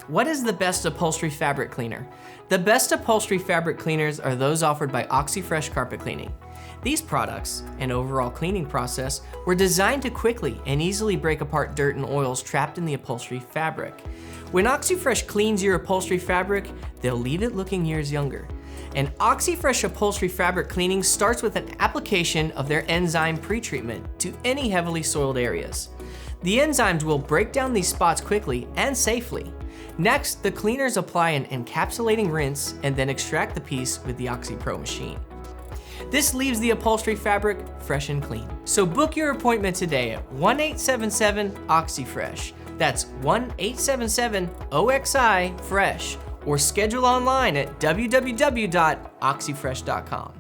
What is the best upholstery fabric cleaner? The best upholstery fabric cleaners are those offered by Oxi Fresh Carpet Cleaning. These products and overall cleaning process were designed to quickly and easily break apart dirt and oils trapped in the upholstery fabric. When Oxi Fresh cleans your upholstery fabric, they'll leave it looking years younger. And Oxi Fresh upholstery fabric cleaning starts with an application of their enzyme pretreatment to any heavily soiled areas. The enzymes will break down these spots quickly and safely. Next, the cleaners apply an encapsulating rinse and then extract the piece with the Oxi Pro machine. This leaves the upholstery fabric fresh and clean. So book your appointment today at 1-877-OXI-FRESH. That's 1-877-OXI-FRESH. Or schedule online at www.oxifresh.com.